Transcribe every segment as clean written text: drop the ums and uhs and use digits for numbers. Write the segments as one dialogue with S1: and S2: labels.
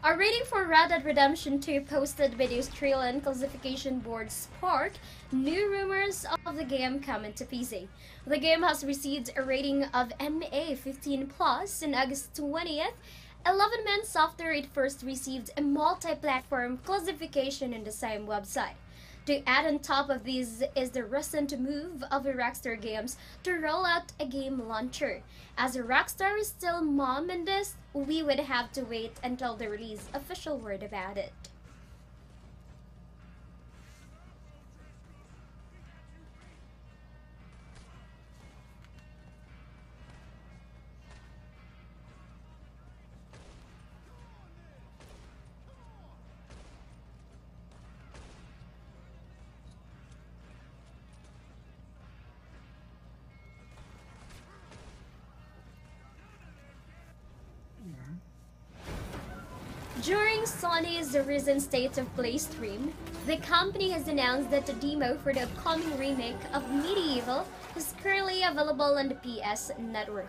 S1: A rating for Red Dead Redemption 2 posted by the Australian classification board Spark, new rumors of the game coming to PC. The game has received a rating of MA 15+ in August 20th, 11 months after it first received a multi-platform classification in the same website. To add on top of this is the recent move of Rockstar Games to roll out a game launcher. As Rockstar is still mum in this, we would have to wait until they release official word about it. During Sony's recent State of Play stream, the company has announced that the demo for the upcoming remake of MediEvil is currently available on the PS Network.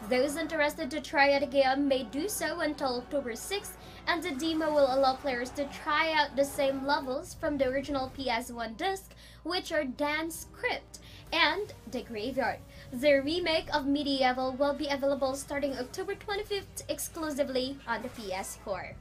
S1: Those interested to try out the game may do so until October 6th, and the demo will allow players to try out the same levels from the original PS1 disc, which are Dance Crypt and The Graveyard. The remake of MediEvil will be available starting October 25th exclusively on the PS4.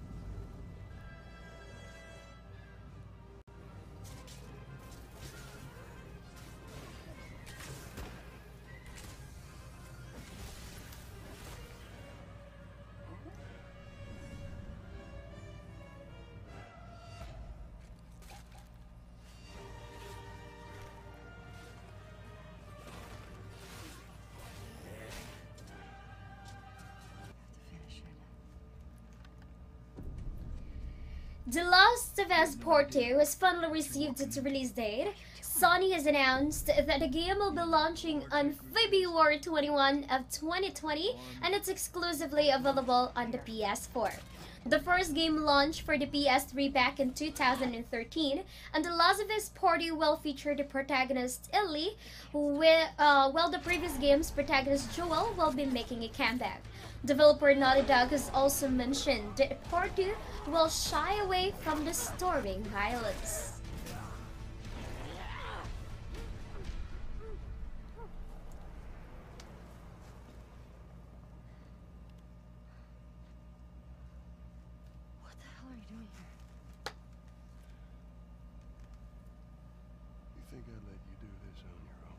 S1: The Last of Us Part 2 has finally received its release date. Sony has announced that the game will be launching on February 21 of 2020, and it's exclusively available on the PS4. The first game launched for the PS3 back in 2013, and The Last of Us Part 2 will feature the protagonist Ellie, while the previous game's protagonist Joel will be making a comeback. Developer Naughty Dog has also mentioned that Part 2 will shy away from the storming violence.
S2: What the hell are you doing here?
S3: You think I'd let you do this on your own?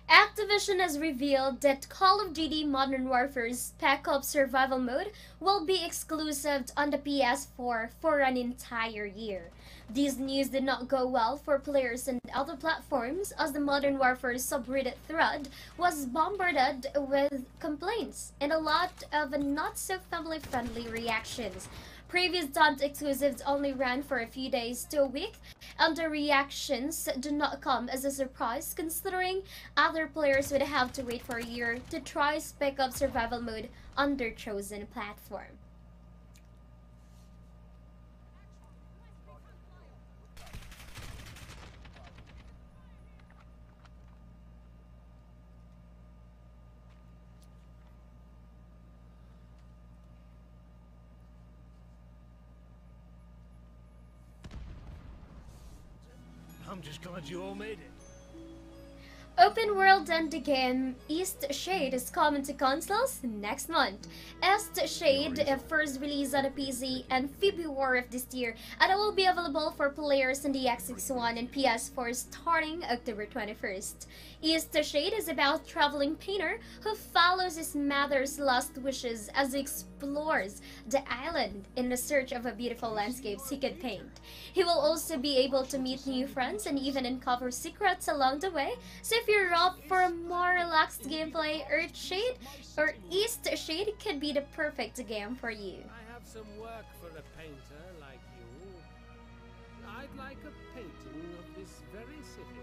S1: Activision has revealed that Call of Duty Modern Warfare's Spec Survival Mode will be exclusive on the PS4 for an entire year. This news did not go well for players on other platforms, as the Modern Warfare subreddit thread was bombarded with complaints and a lot of not-so-family-friendly reactions. Previous Dante exclusives only ran for a few days to a week, and the reactions do not come as a surprise, considering other players would have to wait for a year to try Spec Ops Survival Mode on their chosen platform.
S4: I'm just glad you all made it.
S1: Open world and the game Eastshade is coming to consoles next month. Eastshade first released on a PC in February of this year, and it will be available for players in the Xbox One and PS4 starting October 21st. Eastshade is about a traveling painter who follows his mother's last wishes as he explores the island in the search of a beautiful landscapes he could paint. He will also be able to meet new friends and even uncover secrets along the way. So if you're up for a more relaxed gameplay, Eastshade could be the perfect game for you.
S4: I have some work for a painter like you. I'd like a painting of this very city.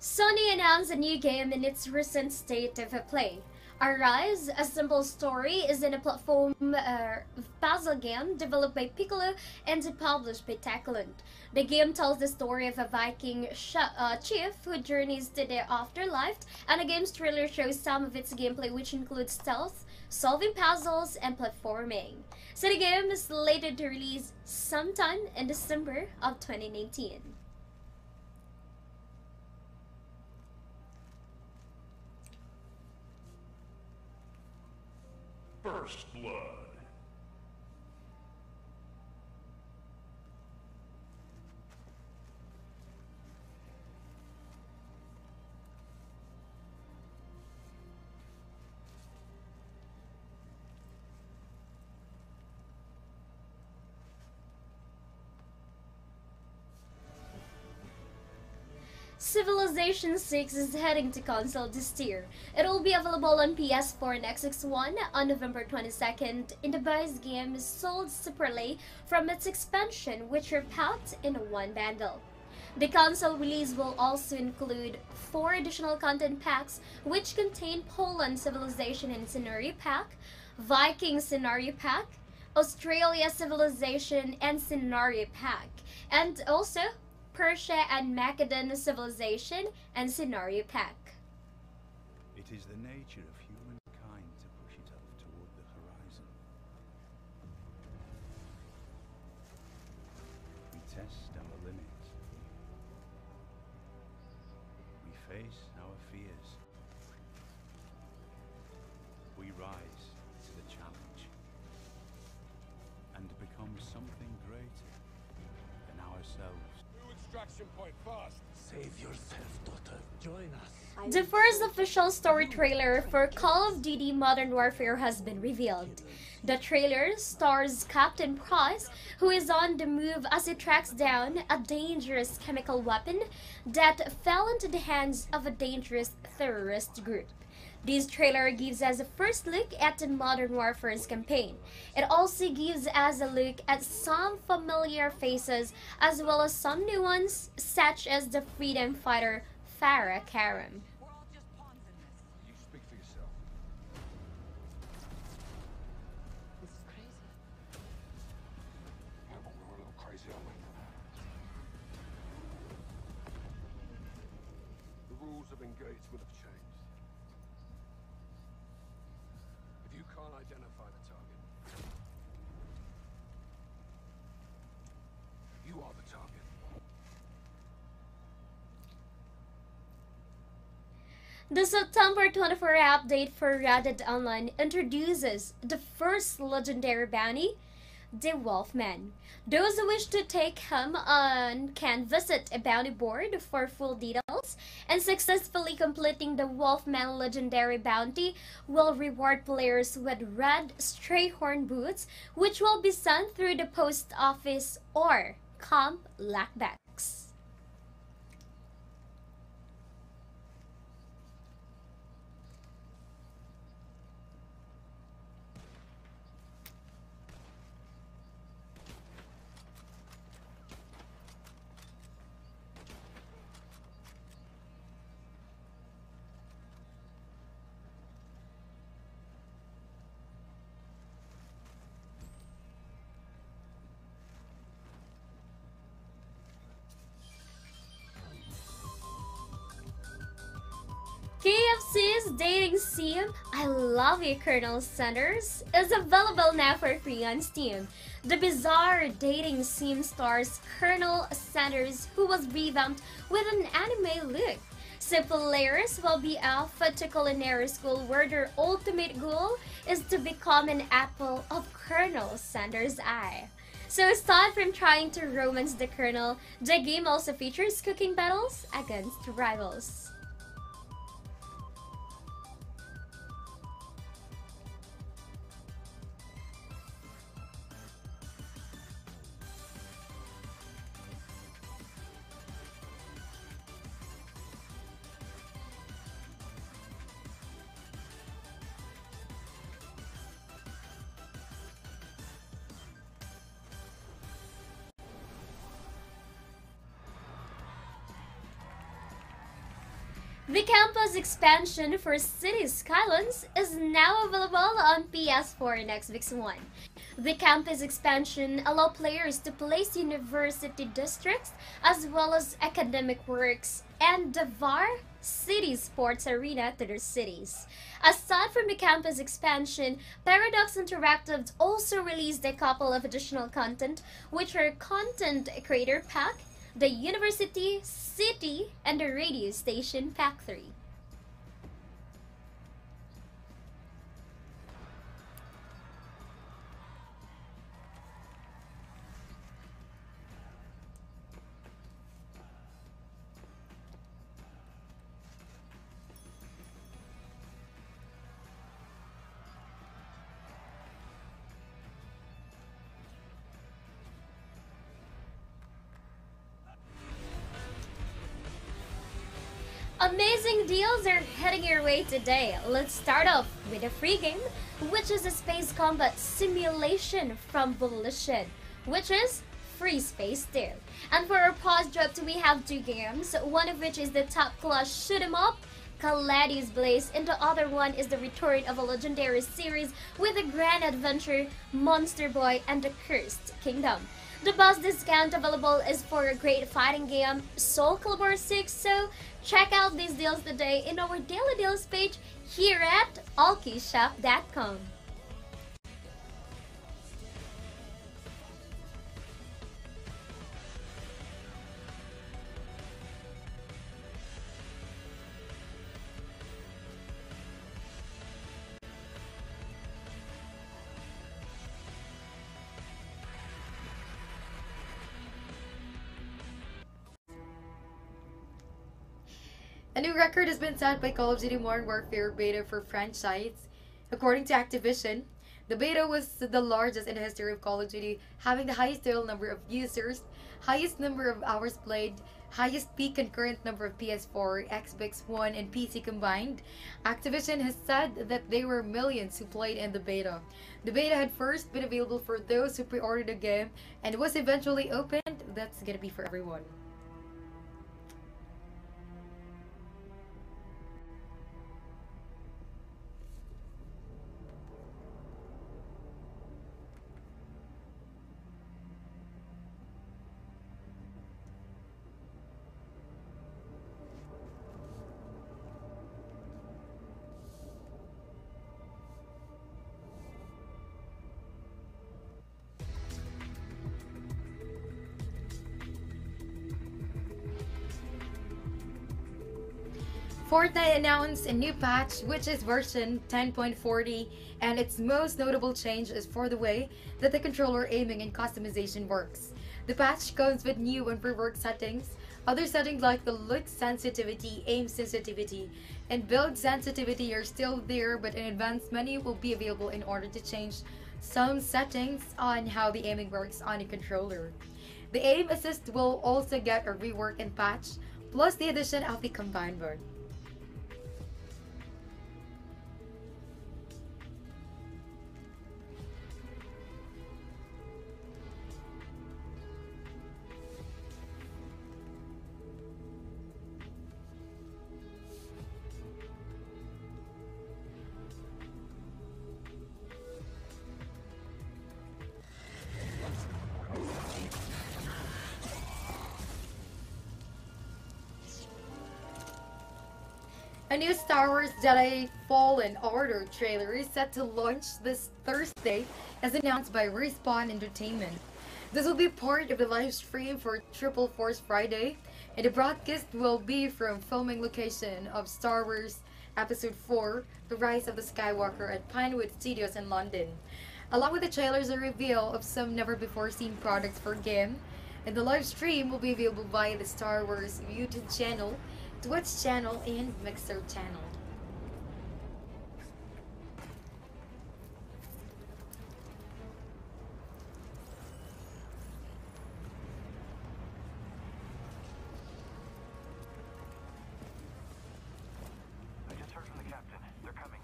S1: Sony announced a new game in its recent state of play. Arise, a simple story, is in a platform puzzle game developed by Piccolo and published by Techland. The game tells the story of a Viking chief who journeys to the afterlife, and the game's trailer shows some of its gameplay, which includes stealth, solving puzzles, and platforming. So the game is slated to release sometime in December of 2019.
S5: First Blood.
S1: Civilization 6 is heading to console this year. It will be available on PS4 and Xbox One on November 22nd, and the base game is sold separately from its expansion, which are packed in one bundle. The console release will also include 4 additional content packs, which contain Poland Civilization and Scenario Pack, Viking Scenario Pack, Australia Civilization and Scenario Pack, and also Persia and Macedon Civilization and Scenario Pack.
S6: It is the nature of humankind to push itself toward the horizon. We test our limits. We face our fears. We rise to the challenge and become something greater than ourselves.
S5: Extraction point fast.
S7: Save yourself, daughter. Join us.
S1: The first official story trailer for Call of Duty Modern Warfare has been revealed. The trailer stars Captain Price, who is on the move as he tracks down a dangerous chemical weapon that fell into the hands of a dangerous terrorist group. This trailer gives us a first look at the Modern Warfare's campaign. It also gives us a look at some familiar faces as well as some new ones, such as the freedom fighter Farah Karam.
S5: You speak for yourself.
S2: This is crazy.
S5: Yeah, but we're a little crazy, aren't we? The rules of engagement have changed. If you can't identify the target, you are the target.
S1: The September 24 update for Reddit Online introduces the first legendary bounty, the Wolfman. Those who wish to take him on can visit a bounty board for full details, and successfully completing the Wolfman legendary bounty will reward players with red Strayhorn boots, which will be sent through the post office or comp lockbacks. KFC's dating sim, I Love You Colonel Sanders, is available now for free on Steam. The bizarre dating sim stars Colonel Sanders, who was revamped with an anime look. So players will be off to culinary school where their ultimate goal is to become an apple of Colonel Sanders' eye. So aside from trying to romance the Colonel, the game also features cooking battles against rivals. The campus expansion for Cities Skylines is now available on PS4 and Xbox One. The campus expansion allows players to place university districts as well as academic works and the VAR City Sports Arena to their cities. Aside from the campus expansion, Paradox Interactive also released a couple of additional content, which are Content Creator Pack, the University, City, and the Radio Station Pack 3. Amazing deals are heading your way today. Let's start off with a free game, which is a space combat simulation from Volition, which is Free Space 2. And for our pause dropped, we have two games, one of which is the top-class shoot 'em up, Kaladi's Blaze, and the other one is the return of a legendary series with a grand adventure, Monster Boy and the Cursed Kingdom. The best discount available is for a great fighting game, Soul Calibur 6, so check out these deals today in our daily deals page here at ALLKEYSHOP.com.
S8: A new record has been set by Call of Duty Modern Warfare beta for franchise. According to Activision, the beta was the largest in the history of Call of Duty, having the highest total number of users, highest number of hours played, highest peak concurrent number of PS4, Xbox One, and PC combined. Activision has said that there were millions who played in the beta. The beta had first been available for those who pre-ordered the game and was eventually opened. That's gonna be for everyone. Fortnite announced a new patch, which is version 10.40, and its most notable change is for the way that the controller aiming and customization works. The patch comes with new and reworked settings. Other settings like the look sensitivity, aim sensitivity, and build sensitivity are still there, but an advanced menu will be available in order to change some settings on how the aiming works on a controller. The aim assist will also get a rework and patch, plus the addition of the combined mode. A new Star Wars Jedi Fallen Order trailer is set to launch this Thursday, as announced by Respawn Entertainment. This will be part of the live stream for Triple Force Friday, and the broadcast will be from filming location of Star Wars Episode 4, The Rise of the Skywalker at Pinewood Studios in London. Along with the trailers, a reveal of some never-before-seen products for game, and the live stream will be available via the Star Wars YouTube channel, Twitch channel, and Mixer channel.
S9: I just heard from the captain. They're coming.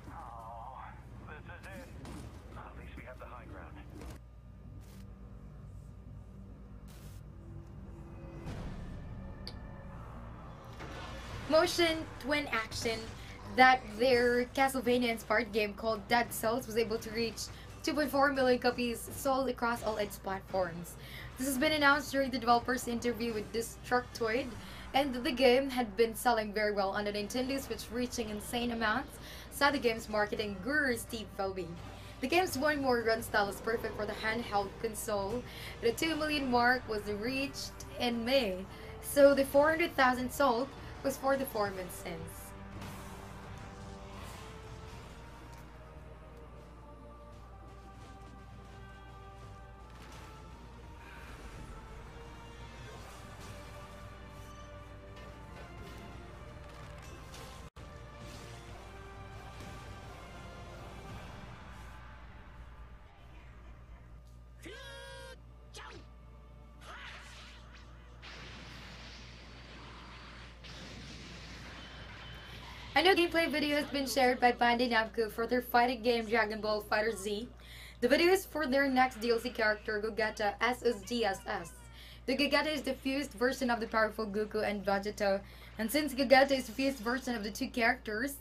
S9: Oh, this is it. At least we have the high ground.
S8: motion twin action that their Castlevania-inspired game called Dead Cells was able to reach 2.4 million copies sold across all its platforms. This has been announced during the developer's interview with Destructoid, and the game had been selling very well on the Nintendo Switch, reaching insane amounts, said the game's marketing guru Steve Felby. The game's one more run style is perfect for the handheld console. The 2 million mark was reached in May, so the 400,000 sold was for the 4 months since. A new gameplay video has been shared by Bandai Namco for their fighting game Dragon Ball FighterZ. The video is for their next DLC character, Gogeta SSGSS. The Gogeta is the fused version of the powerful Goku and Vegeta, and since Gogeta is the fused version of the two characters,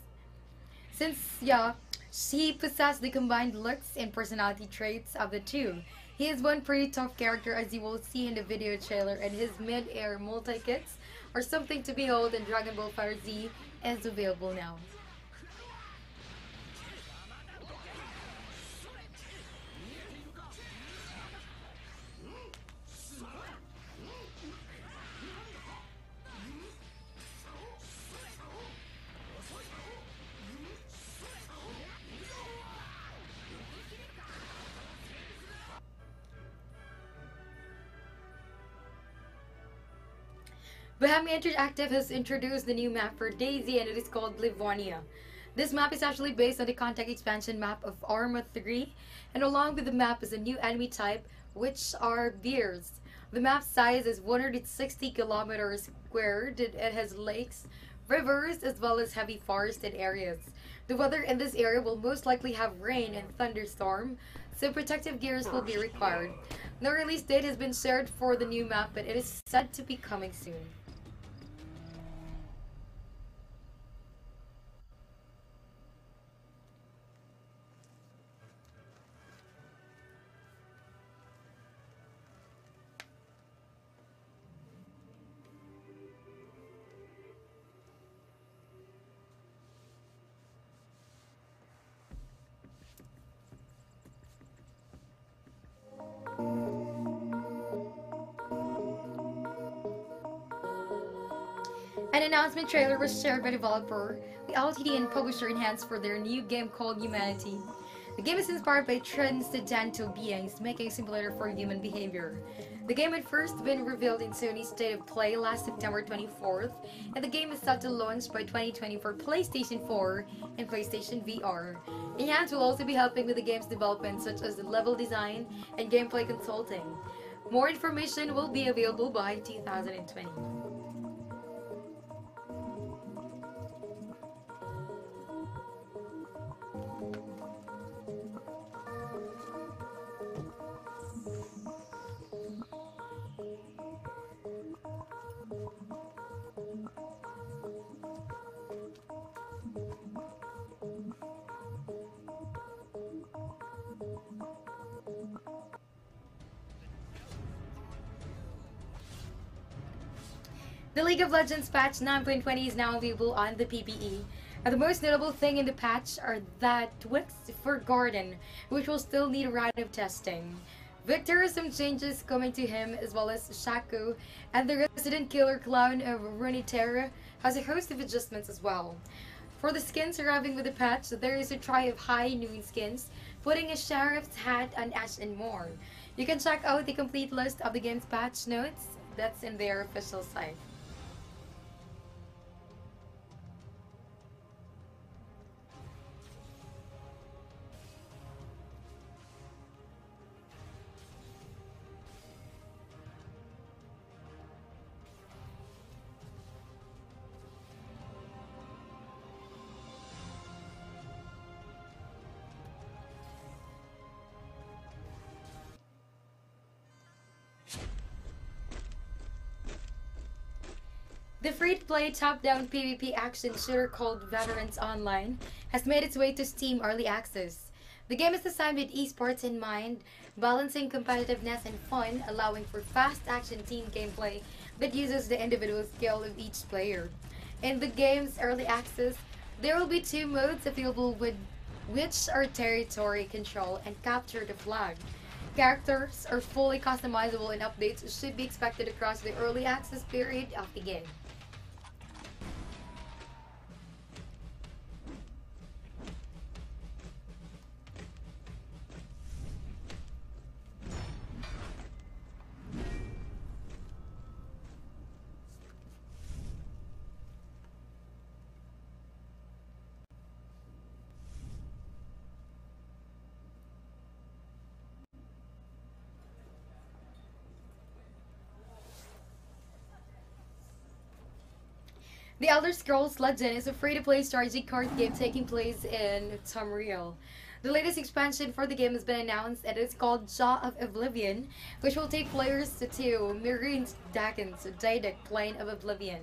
S8: she possesses the combined looks and personality traits of the two. He is one pretty tough character, as you will see in the video trailer, and his mid-air multi-kicks are something to behold, and Dragon Ball FighterZ is available now. Bohemia Interactive has introduced the new map for Dayz, and it is called Livonia. This map is actually based on the contact expansion map of Arma 3, and along with the map is a new enemy type, which are bears. The map size is 160 kilometers squared. It has lakes, rivers, as well as heavy forested areas. The weather in this area will most likely have rain and thunderstorm, so protective gears will be required. No release date has been shared for the new map, but it is said to be coming soon. An announcement trailer was shared by developer, the LTD and publisher Enhanced for their new game called Humanity. The game is inspired by transcendental beings, making a simulator for human behavior. The game had first been revealed in Sony's State of Play last September 24th, and the game is set to launch by 2020 for PlayStation 4 and PlayStation VR. Enhanced will also be helping with the game's development, such as the level design and gameplay consulting. More information will be available by 2020. The League of Legends patch 9.20 is now available on the PPE. And the most notable thing in the patch are that tweaks for Garden, which will still need a round of testing. Victor has some changes coming to him, as well as Shaco, and the resident killer clown of Runeterra has a host of adjustments as well. For the skins arriving with the patch, there is a try of high noon skins, putting a sheriff's hat on Ash and more. You can check out the complete list of the game's patch notes that's in their official site. The free-to-play top-down PvP action shooter called Veterans Online has made its way to Steam Early Access. The game is designed with esports in mind, balancing competitiveness and fun, allowing for fast action team gameplay that uses the individual skill of each player. In the game's early access, there will be 2 modes available, with which are territory control and capture the flag. Characters are fully customizable and updates should be expected across the early access period of the game. The Elder Scrolls Legend is a free-to-play strategy card game taking place in Tamriel. The latest expansion for the game has been announced, and it's called Jaw of Oblivion, which will take players to Marine Dagon's Daedric Plane of Oblivion.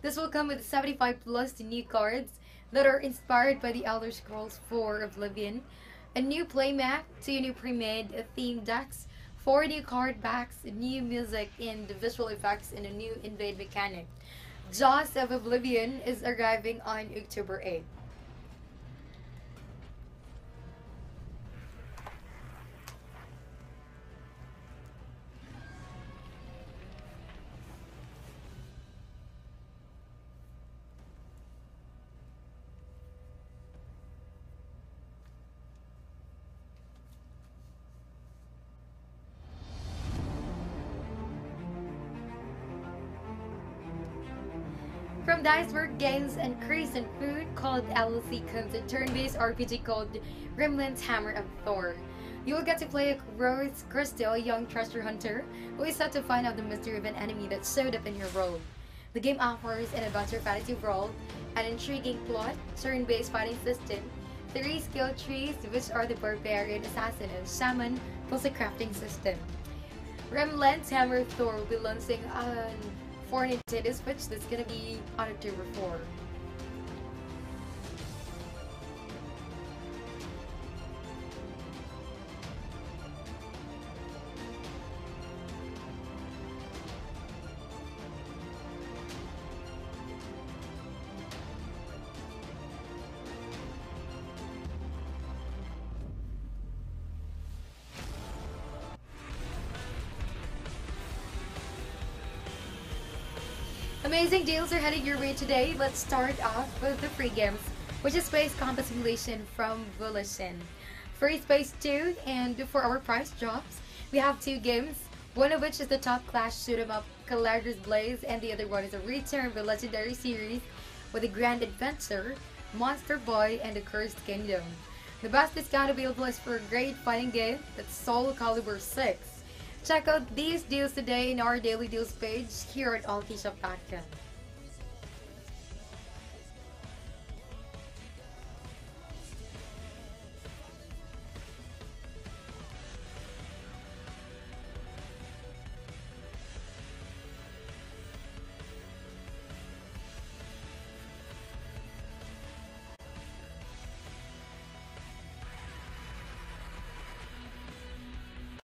S8: This will come with 75 plus new cards that are inspired by the Elder Scrolls 4 Oblivion, a new playmat, 2 new pre-made theme decks, 4 new card packs, new music and visual effects, and a new invade mechanic. Jaws of Oblivion is arriving on October 8th. From Dayz work games and Crescent Food called LLC comes a turn-based RPG called Rimelands Hammer of Thor. You will get to play a Rose Crystal, a young treasure hunter, who is set to find out the mystery of an enemy that showed up in your world. The game offers an adventure fantasy world, an intriguing plot, turn-based fighting system, 3 skill trees, which are the Barbarian, Assassin, and Shaman, plus a crafting system. Rimelands Hammer of Thor will be launching on for Nintendo Switch. That's gonna be on October 4. Amazing deals are heading your way today. Let's start off with the free games, which is Space Combat Simulation from Volition. Free Space 2, and for our price drops, we have 2 games, one of which is the top class shoot 'em up Calagris Blaze, and the other one is a return of the legendary series with the Grand Adventure, Monster Boy, and the Cursed Kingdom. The best discount available is for a great fighting game that's Soul Calibur 6. Check out these deals today in our daily deals page here at ALLKEYSHOP.com.